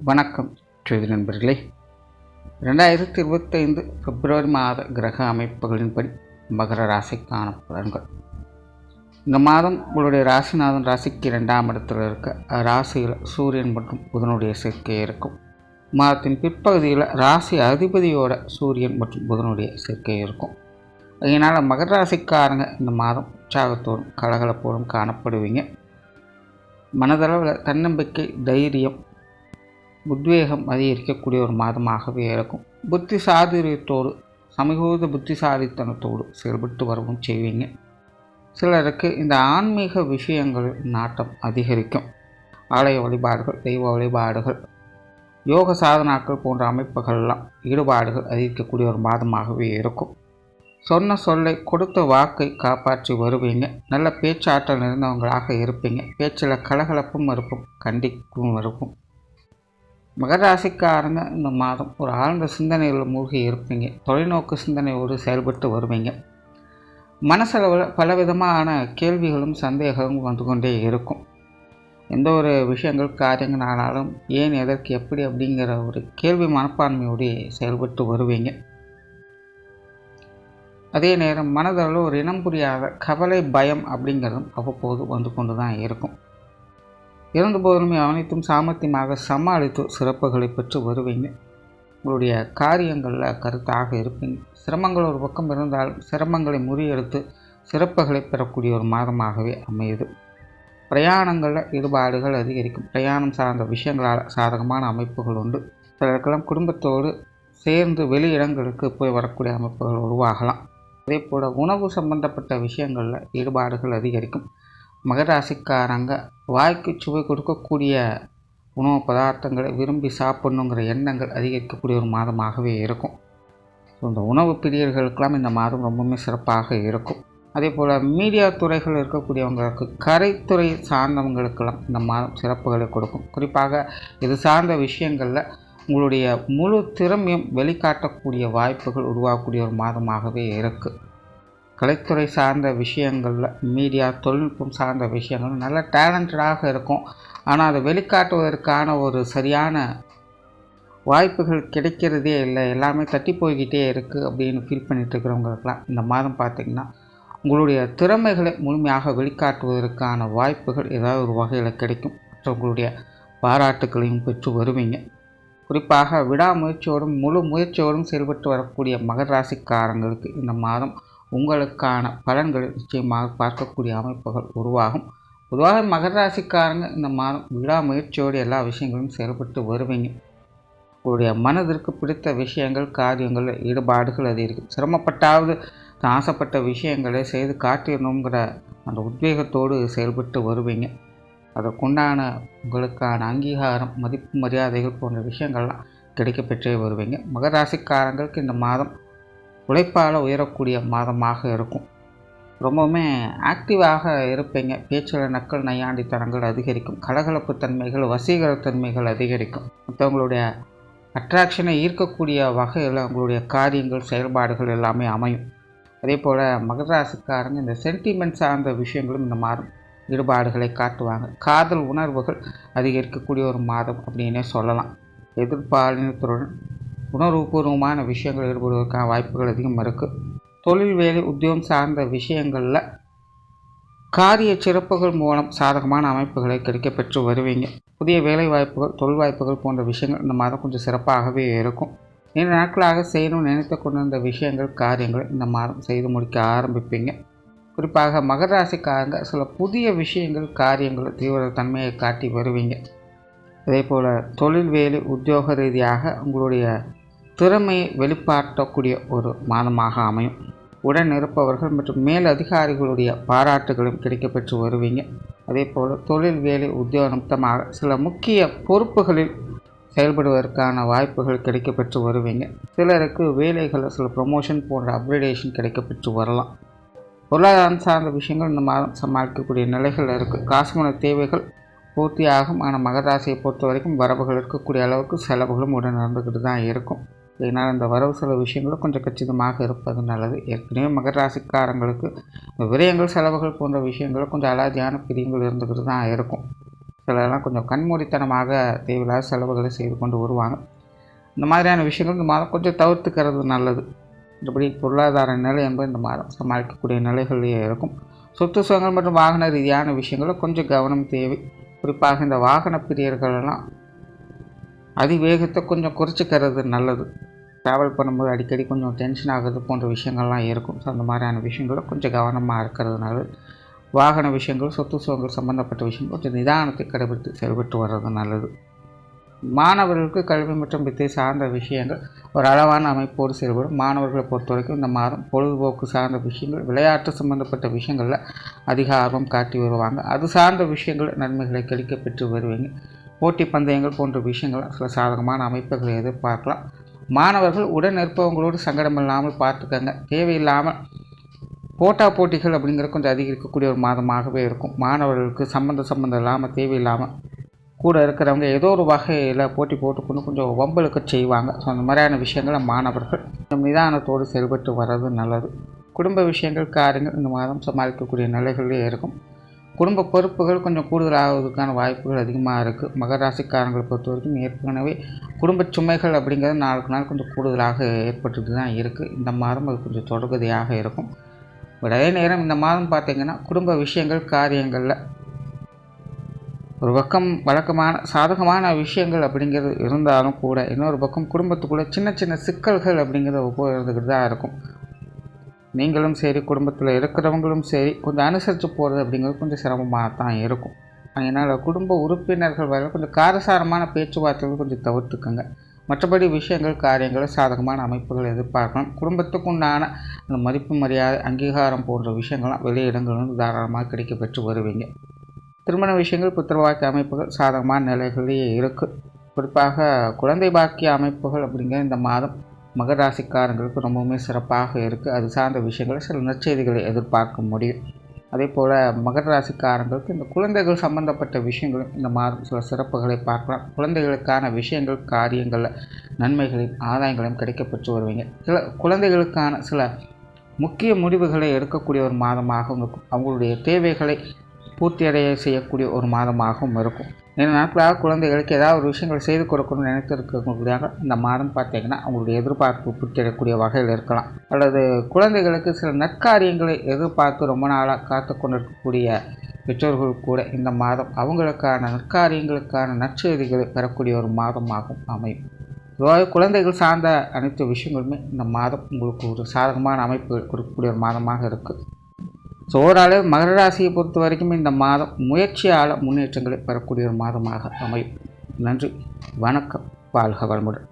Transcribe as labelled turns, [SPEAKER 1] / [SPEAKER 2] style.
[SPEAKER 1] வணக்கம் செய்தி நண்பர்களே. 2025 பிப்ரவரி மாத கிரக அமைப்புகளின்படி மகர ராசிக்கான பலன்கள். இந்த மாதம் உங்களுடைய ராசிநாதன் ராசிக்கு 2ஆம் இடத்தில் இருக்க ராசியில் சூரியன் மற்றும் புதனுடைய சேர்க்கை இருக்கும். மாதத்தின் பிற்பகுதியில் ராசி அதிபதியோட சூரியன் மற்றும் புதனுடைய சேர்க்கை இருக்கும். அதனால் மகர ராசிக்காரங்க இந்த மாதம் உற்சாகத்தோடும் கலகலப்போடும் காணப்படுவீங்க. மனதளவில் தன்னம்பிக்கை, தைரியம், உத்வேகம் அதிகரிக்கக்கூடிய ஒரு மாதமாகவே இருக்கும். புத்தி சாதுரியத்தோடு, சமூக புத்திசாலித்தனத்தோடு செயல்பட்டு வரவும் செய்வீங்க. சிலருக்கு இந்த ஆன்மீக விஷயங்கள் நாட்டம் அதிகரிக்கும். ஆலய வழிபாடுகள், தெய்வ வழிபாடுகள், யோக சாதனாக்கள் போன்ற அமைப்புகள்லாம் ஈடுபாடுகள் அதிகரிக்கக்கூடிய ஒரு மாதமாகவே இருக்கும். சொன்ன சொல்லை, கொடுத்த வாக்கை காப்பாற்றி வருவீங்க. நல்ல பேச்சாற்றல் நிறைந்தவங்களாக இருப்பீங்க. பேச்சில் கலகலப்பும் இருக்கும், கண்டிப்பும் இருக்கும். மகர ராசிக்காரங்க இந்த மாதம் ஒரு ஆழ்ந்த சிந்தனையில் மூழ்கி இருப்பீங்க. தொலைநோக்கு சிந்தனையோடு செயல்பட்டு வருவீங்க. மனசளவில் பலவிதமான கேள்விகளும் சந்தேகங்களும் வந்து கொண்டே இருக்கும். எந்த ஒரு விஷயங்கள் காரியங்களானாலும் ஏன், எதற்கு, எப்படி அப்படிங்கிற ஒரு கேள்வி மனப்பான்மையோடு செயல்பட்டு வருவீங்க. அதே நேரம் மனதளவில் ஒரு இனம் புரியாத கவலை, பயம் அப்படிங்கிறதும் அவ்வப்போது வந்து கொண்டு தான் இருக்கும். இருந்தபோதுமே அனைத்தும் சாமர்த்தியமாக சமாளித்து சிறப்புகளை பெற்று வருவீங்க. உங்களுடைய காரியங்களில் கருத்தாக இருப்பீங்க. சிரமங்கள் ஒரு பக்கம் இருந்தாலும் சிரமங்களை முறியெடுத்து சிறப்புகளை பெறக்கூடிய ஒரு மாதமாகவே அமையுது. பிரயாணங்களில் ஈடுபாடுகள் அதிகரிக்கும். பிரயாணம் சார்ந்த விஷயங்களால் சாதகமான அமைப்புகள் உண்டு. சிலருக்கெல்லாம் குடும்பத்தோடு சேர்ந்து வெளி இடங்களுக்கு போய் வரக்கூடிய அமைப்புகள் உருவாகலாம். அதே போல் உணவு சம்பந்தப்பட்ட விஷயங்களில் ஈடுபாடுகள் அதிகரிக்கும். மகர ராசிக்காரங்க வாய்க்கு சுவை கொடுக்கக்கூடிய உணவு பதார்த்தங்களை விரும்பி சாப்பிடணுங்கிற எண்ணங்கள் அதிகரிக்கக்கூடிய ஒரு மாதமாகவே இருக்கும். ஸோ இந்த உணவு பிரியர்களுக்கெல்லாம் இந்த மாதம் ரொம்பவுமே சிறப்பாக இருக்கும். அதே போல் மீடியா துறைகள் இருக்கக்கூடியவங்களுக்கு, கரைத்துறை சார்ந்தவங்களுக்கெல்லாம் இந்த மாதம் சிறப்புகளை கொடுக்கும். குறிப்பாக இது சார்ந்த விஷயங்களில் உங்களுடைய முழு திறமையும் வெளிக்காட்டக்கூடிய வாய்ப்புகள் உருவாகக்கூடிய ஒரு மாதமாகவே இருக்குது. கலைத்துறை சார்ந்த விஷயங்களில், மீடியா, தொழில்நுட்பம் சார்ந்த விஷயங்கள் நல்ல டேலண்டடாக இருக்கும். ஆனால் அதை வெளிக்காட்டுவதற்கான ஒரு சரியான வாய்ப்புகள் கிடைக்கிறதே இல்லை. எல்லாமே தட்டி போய்கிட்டே இருக்குது அப்படின்னு ஃபீல் பண்ணிட்டு இருக்கிறவங்களுக்கெல்லாம் இந்த மாதம் பார்த்திங்கன்னா உங்களுடைய திறமைகளை முழுமையாக வெளிக்காட்டுவதற்கான வாய்ப்புகள் ஏதாவது ஒரு வகையில் கிடைக்கும். மற்றவங்களுடைய பாராட்டுக்களையும் பெற்று வருவீங்க. குறிப்பாக விடாமுயற்சியோடும் முழு முயற்சியோடும் செயல்பட்டு வரக்கூடிய மகர ராசிக்காரங்களுக்கு இந்த மாதம் உங்களுக்கான பலன்களை நிச்சயமாக பார்க்கக்கூடிய அமைப்புகள் உருவாகும். பொதுவாக மகர ராசிக்காரங்க இந்த மாதம் விடாமுயற்சியோடு எல்லா விஷயங்களும் செயல்பட்டு வருவீங்க. உங்களுடைய மனதிற்கு பிடித்த விஷயங்கள், காரியங்களில் ஈடுபாடுகள் அதிகரிக்கும். சிரமப்பட்டாவது ஆசைப்பட்ட விஷயங்களை செய்து காட்டிடணுங்கிற அந்த உத்வேகத்தோடு செயல்பட்டு வருவீங்க. அதற்குண்டான உங்களுக்கான அங்கீகாரம், மதிப்பு, மரியாதைகள் போன்ற விஷயங்கள்லாம் கிடைக்கப்பெற்றே வருவீங்க. மகர ராசிக்காரங்களுக்கு இந்த மாதம் உழைப்பால் உயரக்கூடிய மாதமாக இருக்கும். ரொம்பவுமே ஆக்டிவாக இருப்பீங்க. பேச்சில் நக்கல், நையாண்டித்தனங்கள் அதிகரிக்கும். கலகலப்பு தன்மைகள், வசீகரத்தன்மைகள் அதிகரிக்கும். மற்றவங்களுடைய அட்ராக்ஷனை ஈர்க்கக்கூடிய வகையில் உங்களுடைய காரியங்கள், செயல்பாடுகள் எல்லாமே அமையும். அதே போல் மகர ராசிக்காரங்க இந்த சென்டிமெண்ட் சார்ந்த விஷயங்களும் இந்த மாதம் ஈடுபாடுகளை காட்டுவாங்க. காதல் உணர்வுகள் அதிகரிக்கக்கூடிய ஒரு மாதம் அப்படின்னே சொல்லலாம். எதிர்பாலினத்துடன் உணர்வுபூர்வமான விஷயங்கள் ஈடுபடுவதற்கான வாய்ப்புகள் அதிகம் இருக்குது. தொழில், வேலை, உத்தியோகம் சார்ந்த விஷயங்களில் காரிய சிறப்புகள் மூலம் சாதகமான அமைப்புகளை கிடைக்கப்பெற்று வருவீங்க. புதிய வேலை வாய்ப்புகள், தொழில் வாய்ப்புகள் போன்ற விஷயங்கள் இந்த மாதம் கொஞ்சம் சிறப்பாகவே இருக்கும். நீண்ட நாட்களாக செய்யணும்னு நினைத்து கொண்டிருந்த விஷயங்கள், காரியங்களை இந்த மாதம் செய்து முடிக்க ஆரம்பிப்பீங்க. குறிப்பாக மகர ராசிக்காரங்க சில புதிய விஷயங்கள், காரியங்கள் தீவிர தன்மையை காட்டி வருவீங்க. அதே போல் தொழில், வேலை, உத்தியோக ரீதியாக உங்களுடைய திறமையை வெளிப்பாட்டக்கூடிய ஒரு மாதமாக அமையும். உடன் இருப்பவர்கள் மற்றும் மேல் அதிகாரிகளுடைய பாராட்டுகளும் கிடைக்கப்பெற்று வருவீங்க. அதே போல் தொழில், வேலை, உத்தியோக நிமித்தமாக சில முக்கிய பொறுப்புகளில் செயல்படுவதற்கான வாய்ப்புகள் கிடைக்கப்பெற்று வருவீங்க. சிலருக்கு வேலைகளில் சில ப்ரொமோஷன் போன்ற அப்கிரேடேஷன் கிடைக்கப்பெற்று வரலாம். பொருளாதாரம் சார்ந்த விஷயங்கள் இந்த மாதம் சமாளிக்கக்கூடிய நிலைகள் இருக்குது. காசுமன தேவைகள் பூர்த்தியாகும். ஆனால் மகர ராசியை பொறுத்த வரைக்கும் வரவுகள் இருக்கக்கூடிய அளவுக்கு செலவுகளும் உடன் நடந்துக்கிட்டு தான் இருக்கும். இதனால் இந்த வரவு செலவு விஷயங்களும் கொஞ்சம் கச்சிதமாக இருப்பது நல்லது. ஏற்கனவே மகர ராசிக்காரங்களுக்கு விரயங்கள், செலவுகள் போன்ற விஷயங்களும் கொஞ்சம் அலாதியான பிரியங்கள் இருந்துக்கிட்டு தான் இருக்கும். சிலரெல்லாம் கொஞ்சம் கண்மூடித்தனமாக தேவையில்லாத செலவுகளை செய்து கொண்டு வருவாங்க. இந்த மாதிரியான விஷயங்கள் இந்த மாதம் கொஞ்சம் தவிர்த்துக்கிறது நல்லது. மற்றபடி பொருளாதார நிலை என்பது இந்த மாதம் சமாளிக்கக்கூடிய நிலைகளிலேயே இருக்கும். சொத்து சுகங்கள் மற்றும் வாகன ரீதியான விஷயங்களில் கொஞ்சம் கவனம் தேவை. குறிப்பாக இந்த வாகன பிரியர்களெல்லாம் அதிவேகத்தை கொஞ்சம் குறைச்சிக்கிறது நல்லது. ட்ராவல் பண்ணும்போது அடிக்கடி கொஞ்சம் டென்ஷன் ஆகுது போன்ற விஷயங்கள்லாம் இருக்கும். ஸோ அந்த மாதிரியான விஷயங்களில் கொஞ்சம் கவனமாக இருக்கிறது நல்லது. வாகன விஷயங்கள், சொத்து சுகங்கள் சம்பந்தப்பட்ட விஷயங்கள் கொஞ்சம் நிதானத்தை கடைபிடித்து செயல்பட்டு வர்றது நல்லது. மாணவர்களுக்கு கல்வி மற்றும் வித்தை சார்ந்த விஷயங்கள் ஒரு அளவான அமைப்போடு செயல்படும். மாணவர்களை பொறுத்த வரைக்கும் இந்த மாதம் பொழுதுபோக்கு சார்ந்த விஷயங்கள், விளையாட்டு சம்பந்தப்பட்ட விஷயங்களில் அதிக ஆர்வம் காட்டி வருவாங்க. அது சார்ந்த விஷயங்கள் நன்மைகளை கிடைக்க பெற்று வருவீங்க. போட்டி பந்தயங்கள் போன்ற விஷயங்கள் சில சாதகமான அமைப்புகளை எதிர்பார்க்கலாம். மாணவர்கள் உடன் இருப்பவங்களோடு சங்கடம் இல்லாமல் பார்த்துக்கங்க. தேவையில்லாமல் போட்டிகள் அப்படிங்கிற கொஞ்சம் அதிகரிக்கக்கூடிய ஒரு மாதமாகவே இருக்கும். மாணவர்களுக்கு சம்மந்தம் இல்லாமல் தேவையில்லாமல் கூட இருக்கிறவங்க ஏதோ ஒரு வகையில் போட்டி போட்டுக்கொண்டு கொஞ்சம் வம்பலுக்கு செய்வாங்க. ஸோ அந்த மாதிரியான விஷயங்களை மாணவர்கள் கொஞ்சம் நிதானத்தோடு செயல்பட்டு வர்றது நல்லது. குடும்ப விஷயங்கள், காரியங்கள் இந்த மாதம் சமாளிக்கக்கூடிய நிலைகளே இருக்கும். குடும்ப பொறுப்புகள் கொஞ்சம் கூடுதலாகிறதுக்கான வாய்ப்புகள் அதிகமாக இருக்குது. மகர ராசிக்காரங்களை பொறுத்த வரைக்கும் ஏற்கனவே குடும்ப சுமைகள் அப்படிங்கிறது நாளுக்கு நாள் கொஞ்சம் கூடுதலாக ஏற்பட்டுட்டு தான் இருக்குது. இந்த மாதம் அது கொஞ்சம் தொடர்கதையாக இருக்கும். அதே நேரம் இந்த மாதம் பார்த்திங்கன்னா குடும்ப விஷயங்கள், காரியங்களில் ஒரு பக்கம் வழக்கமான சாதகமான விஷயங்கள் அப்படிங்கிறது இருந்தாலும் கூட இன்னொரு பக்கம் குடும்பத்துக்குள்ளே சின்ன சின்ன சிக்கல்கள் அப்படிங்கிறது ஒவ்வொரு இருந்துக்கிட்டு தான் இருக்கும். நீங்களும் சரி, குடும்பத்தில் இருக்கிறவங்களும் சரி, கொஞ்சம் அனுசரித்து போகிறது அப்படிங்கிறது கொஞ்சம் சிரமமாக தான் இருக்கும். அதனால் குடும்ப உறுப்பினர்கள் வரை கொஞ்சம் காரசாரமான பேச்சுவார்த்தைகள் கொஞ்சம் தவிர்த்துக்குங்க. மற்றபடி விஷயங்கள், காரியங்கள் சாதகமான அமைப்புகள் எதிர்பார்க்கலாம். குடும்பத்துக்கு உண்டான அந்த மதிப்பு, மரியாதை, அங்கீகாரம் போன்ற விஷயங்கள்லாம் வெளியிடங்களும் தாராளமாக கிடைக்க பெற்று வருவீங்க. திருமண விஷயங்கள், புத்திரவாக்கிய அமைப்புகள் சாதகமான நிலைகளிலேயே இருக்குது. குறிப்பாக குழந்தை பாக்கிய அமைப்புகள் அப்படிங்கிற இந்த மாதம் மகர ராசிக்காரங்களுக்கு ரொம்பவுமே சிறப்பாக இருக்குது. அது சார்ந்த விஷயங்களை சில நற்செய்திகளை எதிர்பார்க்க முடியும். அதே போல் மகர ராசிக்காரங்களுக்கு இந்த குழந்தைகள் சம்பந்தப்பட்ட விஷயங்களும் இந்த மாதம் சில சிறப்புகளை பார்க்கலாம். குழந்தைகளுக்கான விஷயங்கள், காரியங்களில் நன்மைகளையும் ஆதாயங்களையும் கிடைக்கப்பெற்று வருவீங்க. சில குழந்தைகளுக்கான சில முக்கிய முடிவுகளை எடுக்கக்கூடிய ஒரு மாதமாகவும் இருக்கும். அவங்களுடைய தேவைகளை பூர்த்தியடைய செய்யக்கூடிய ஒரு மாதமாகவும் இருக்கும். இந்த நாட்களாக குழந்தைகளுக்கு ஏதாவது ஒரு விஷயங்கள் செய்து கொடுக்கணும்னு நினைத்திருக்கக்கூடியதாக இந்த மாதம் பார்த்திங்கன்னா அவங்களுடைய எதிர்பார்ப்பு பூர்த்தியடையக்கூடிய வகையில் இருக்கலாம். அல்லது குழந்தைகளுக்கு சில நற்காரியங்களை எதிர்பார்த்து ரொம்ப நாளாக காத்து கொண்டிருக்கக்கூடிய பெற்றோர்கள் கூட இந்த மாதம் அவங்களுக்கான நற்காரியங்களுக்கான நற்செய்திகளை பெறக்கூடிய ஒரு மாதமாகவும் அமையும். பொதுவாக குழந்தைகள் சார்ந்த அனைத்து விஷயங்களுமே இந்த மாதம் உங்களுக்கு ஒரு சாதகமான அமைப்பு கொடுக்கக்கூடிய ஒரு மாதமாக இருக்குது. ஸோ ஓரளவு மகர ராசியை பொறுத்த வரைக்கும் இந்த மாதம் முயற்சியால் முன்னேற்றங்களை பெறக்கூடிய ஒரு மாதமாக அமையும். நன்றி, வணக்கம், வாழ்க வளமுடன்.